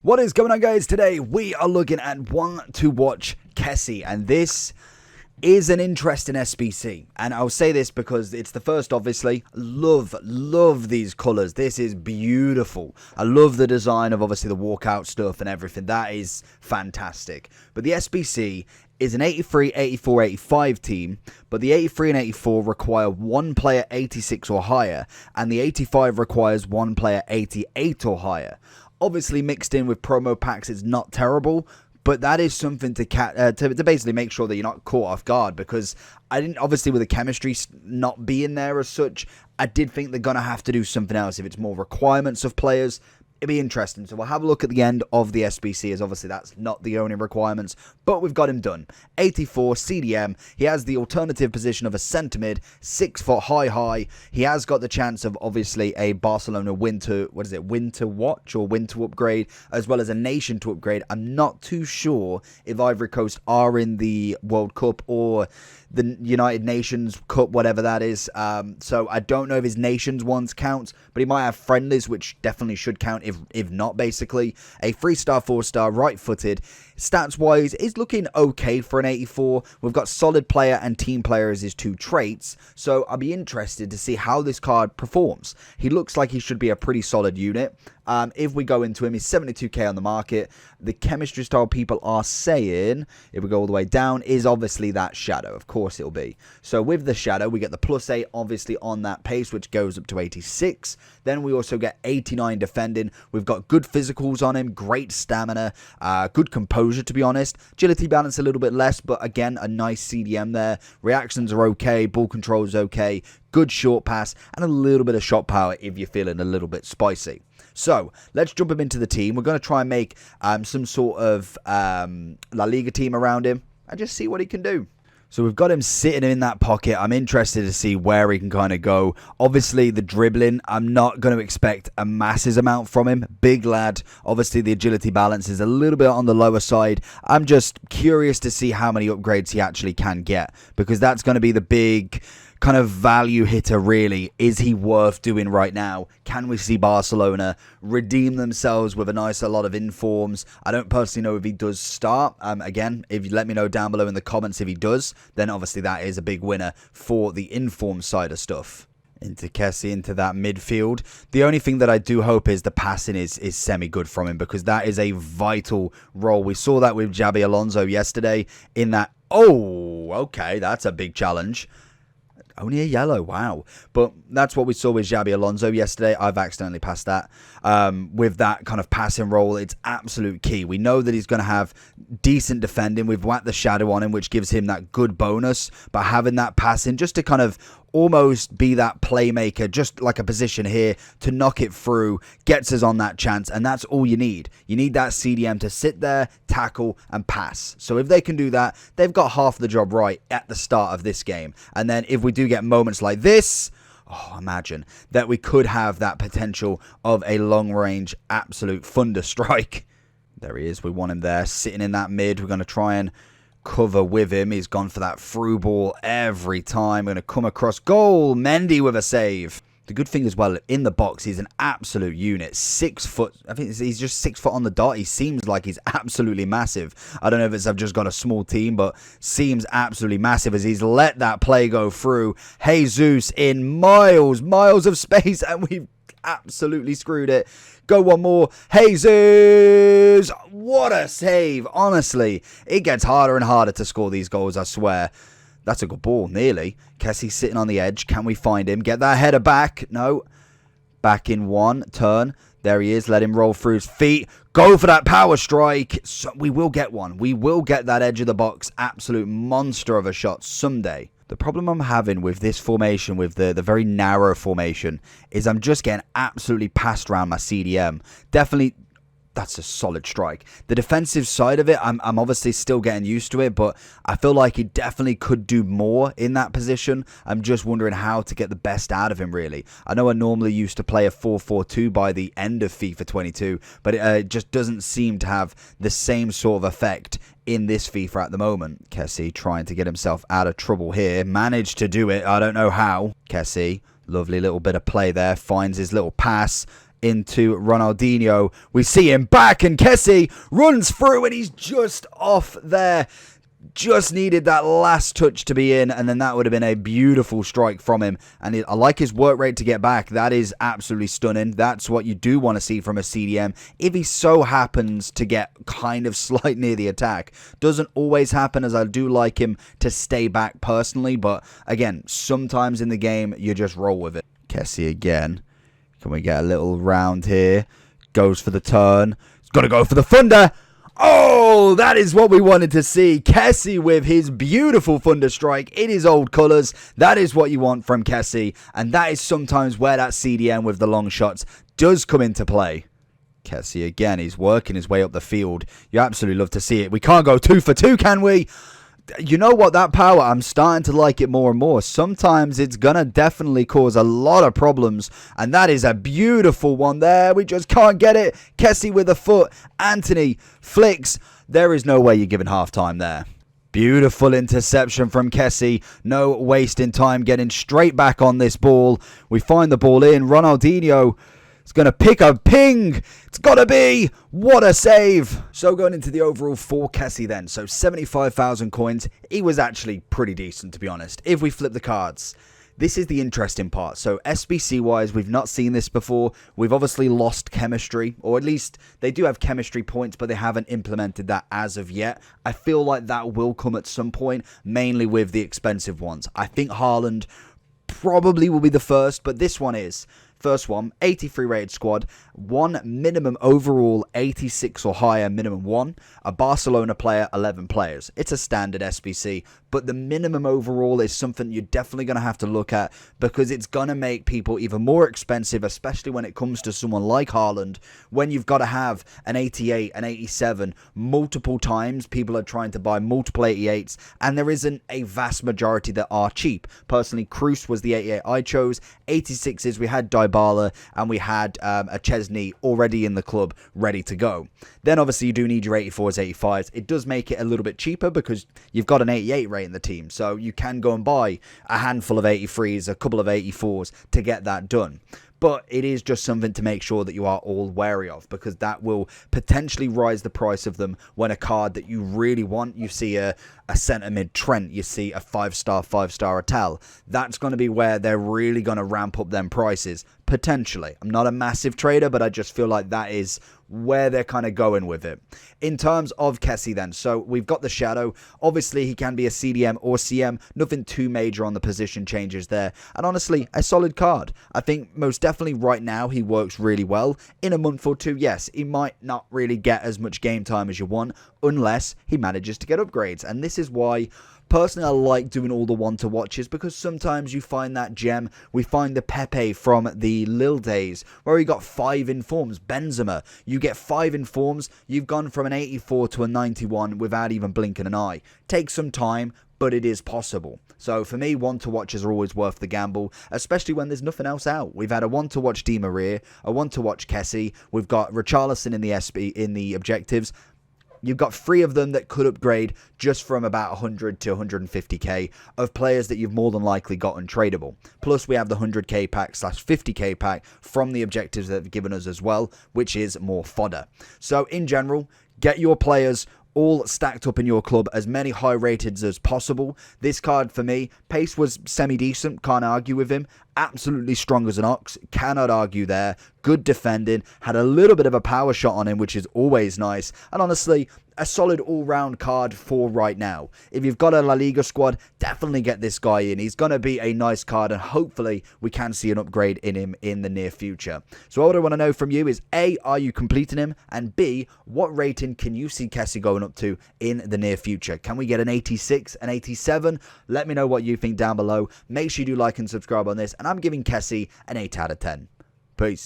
What is going on, guys? Today we are looking at Otw Kessie, and this is an interesting SBC, and I'll say this because it's the first, obviously. Love these colors. This is beautiful. I love the design of obviously the walkout stuff and everything. That is fantastic. But the SBC is an 83, 84, 85 team, but the 83 and 84 require one player 86 or higher, and the 85 requires one player 88 or higher. Obviously, mixed in with promo packs, it's not terrible, but that is something to basically make sure that you're not caught off guard, because I didn't, obviously with the chemistry not being there as such, I did think they're going to have to do something else if it's more requirements of players. It'd be interesting. So we'll have a look at the end of the SBC, as obviously that's not the only requirements, but we've got him done. 84 CDM. He has the alternative position of a centre mid, 6 foot high. He has got the chance of obviously a Barcelona winter watch or winter upgrade, as well as a nation to upgrade. I'm not too sure if Ivory Coast are in the World Cup or the United Nations Cup, whatever that is. So I don't know if his nations ones count, but he might have friendlies, which definitely should count if not. Basically a 3-star 4-star right-footed. Stats wise is looking okay for an 84. We've got solid player and team player as his 2 traits, so I'll be interested to see how this card performs. He looks like he should be a pretty solid unit. If we go into him, he's 72k on the market. The chemistry style people are saying, if we go all the way down, is obviously that shadow. Of course it'll be. So with the shadow, we get the +8 obviously on that pace, which goes up to 86. Then we also get 89 defending. We've got good physicals on him, great stamina, good composure, to be honest. Agility balance a little bit less, but again, a nice CDM there. Reactions are okay, ball control is okay, good short pass, and a little bit of shot power if you're feeling a little bit spicy. So let's jump him into the team. We're going to try and make some sort of La Liga team around him and just see what he can do. So we've got him sitting in that pocket. I'm interested to see where he can kind of go. Obviously, the dribbling, I'm not going to expect a massive amount from him. Big lad. Obviously, the agility balance is a little bit on the lower side. I'm just curious to see how many upgrades he actually can get, because that's going to be the big kind of value hitter, really. Is he worth doing right now? Can we see Barcelona redeem themselves with a lot of informs? I don't personally know if he does start. Again, if you let me know down below in the comments if he does, then obviously that is a big winner for the inform side of stuff. Into Kessie, into that midfield. The only thing that I do hope is the passing is semi-good from him, because that is a vital role. We saw that with Xabi Alonso yesterday in that. Oh, okay, that's a big challenge. Only a yellow, wow. But that's what we saw with Xabi Alonso yesterday. I've accidentally passed that. With that kind of passing role, it's absolute key. We know that he's going to have decent defending. We've whacked the shadow on him, which gives him that good bonus. But having that passing just to kind of almost be that playmaker, just like a position here to knock it through, gets us on that chance, and that's all you need. You need that CDM to sit there, tackle, and pass. So if they can do that, they've got half the job right at the start of this game. And then if we do get moments like this, oh, imagine that we could have that potential of a long-range absolute thunder strike. There he is. We want him there, sitting in that mid. We're going to try and cover with him. He's gone for that through ball every time. Going to come across goal. Mendy with a save. The good thing as well, in the box, he's an absolute unit. 6 foot. I think he's just 6 foot on the dot. He seems like he's absolutely massive. I don't know if it's I've just got a small team, but seems absolutely massive as he's let that play go through. Jesus in miles of space, and we've absolutely screwed it. Go one more. Jesus! What a save. Honestly, it gets harder and harder to score these goals, I swear. That's a good ball, nearly. Kessie sitting on the edge. Can we find him? Get that header back. No. Back in one. Turn. There he is. Let him roll through his feet. Go for that power strike. So we will get one. We will get that edge of the box. Absolute monster of a shot someday. The problem I'm having with this formation, with the very narrow formation, is I'm just getting absolutely passed around my CDM. Definitely, that's a solid strike. The defensive side of it, I'm obviously still getting used to it, but I feel like he definitely could do more in that position. I'm just wondering how to get the best out of him, really. I know I normally used to play a 4-4-2 by the end of FIFA 22, but it just doesn't seem to have the same sort of effect in this FIFA at the moment. Kessie trying to get himself out of trouble here. Managed to do it. I don't know how. Kessie, lovely little bit of play there. Finds his little pass into Ronaldinho. We see him back, and Kessie runs through, and he's just off there. Just needed that last touch to be in, and then that would have been a beautiful strike from him. And I like his work rate to get back. That is absolutely stunning. That's what you do want to see from a CDM. If he so happens to get kind of slight near the attack, doesn't always happen, as I do like him to stay back personally. But again, sometimes in the game, you just roll with it. Kessie again. Can we get a little round here? Goes for the turn. He's got to go for the thunder. Oh, that is what we wanted to see. Kessie with his beautiful thunder strike in his old colours. That is what you want from Kessie. And that is sometimes where that CDM with the long shots does come into play. Kessie again, he's working his way up the field. You absolutely love to see it. We can't go 2 for 2, can we? You know what, that power, I'm starting to like it more and more. Sometimes it's going to definitely cause a lot of problems. And that is a beautiful one there. We just can't get it. Kessie with a foot. Anthony flicks. There is no way you're giving half time there. Beautiful interception from Kessie. No wasting time, getting straight back on this ball. We find the ball in. Ronaldinho is going to pick a ping. It's got to be. What a save. So going into the overall for Kessie then. So 75,000 coins. He was actually pretty decent, to be honest. If we flip the cards, this is the interesting part. So SBC wise, we've not seen this before. We've obviously lost chemistry, or at least they do have chemistry points, but they haven't implemented that as of yet. I feel like that will come at some point, mainly with the expensive ones. I think Haaland probably will be the first, but this one is. First one, 83 rated squad, one minimum overall 86 or higher, minimum one. A Barcelona player, 11 players. It's a standard SBC, but the minimum overall is something you're definitely going to have to look at, because it's going to make people even more expensive, especially when it comes to someone like Haaland, when you've got to have an 88, an 87, multiple times. People are trying to buy multiple 88s, and there isn't a vast majority that are cheap. Personally, Kroos was the 88 I chose. 86s, we had Dybala, and we had a Chesney already in the club, ready to go. Then obviously you do need your 84s, 85s. It does make it a little bit cheaper because you've got an 88 rate in the team, so you can go and buy a handful of 83s, a couple of 84s to get that done. But it is just something to make sure that you are all wary of, because that will potentially rise the price of them when a card that you really want, you see a centre mid Trent, you see a 5-star Otw. That's going to be where they're really going to ramp up them prices, potentially. I'm not a massive trader, but I just feel like that is where they're kind of going with it. In terms of Kessie then, so we've got the Shadow. Obviously, he can be a CDM or CM. Nothing too major on the position changes there. And honestly, a solid card. I think most definitely right now he works really well. In a month or two, yes, he might not really get as much game time as you want, unless he manages to get upgrades. And this is why personally I like doing all the one-to watches, because sometimes you find that gem. We find the Pepe from the Lille days where he got 5 informs. Benzema, you get 5 informs, you've gone from an 84 to a 91 without even blinking an eye. Takes some time, but it is possible. So for me, one-to-watches are always worth the gamble, especially when there's nothing else out. We've had a one-to-watch Di Maria, a one-to-watch Kessie, we've got Richarlison in the SB in the objectives. You've got 3 of them that could upgrade just from about 100 to 150k of players that you've more than likely got untradeable. Plus, we have the 100k pack / 50k pack from the objectives that they've given us as well, which is more fodder. So in general, get your players all stacked up in your club, as many high rateds as possible. This card for me, pace was semi-decent, can't argue with him. Absolutely strong as an ox, cannot argue there. Good defending, had a little bit of a power shot on him, which is always nice. And honestly, a solid all-round card for right now. If you've got a La Liga squad, definitely get this guy in. He's going to be a nice card, and hopefully we can see an upgrade in him in the near future. So what I want to know from you is, A, are you completing him? And B, what rating can you see Kessie going up to in the near future? Can we get an 86, an 87? Let me know what you think down below. Make sure you do like and subscribe on this, and I'm giving Kessie an 8 out of 10. Peace.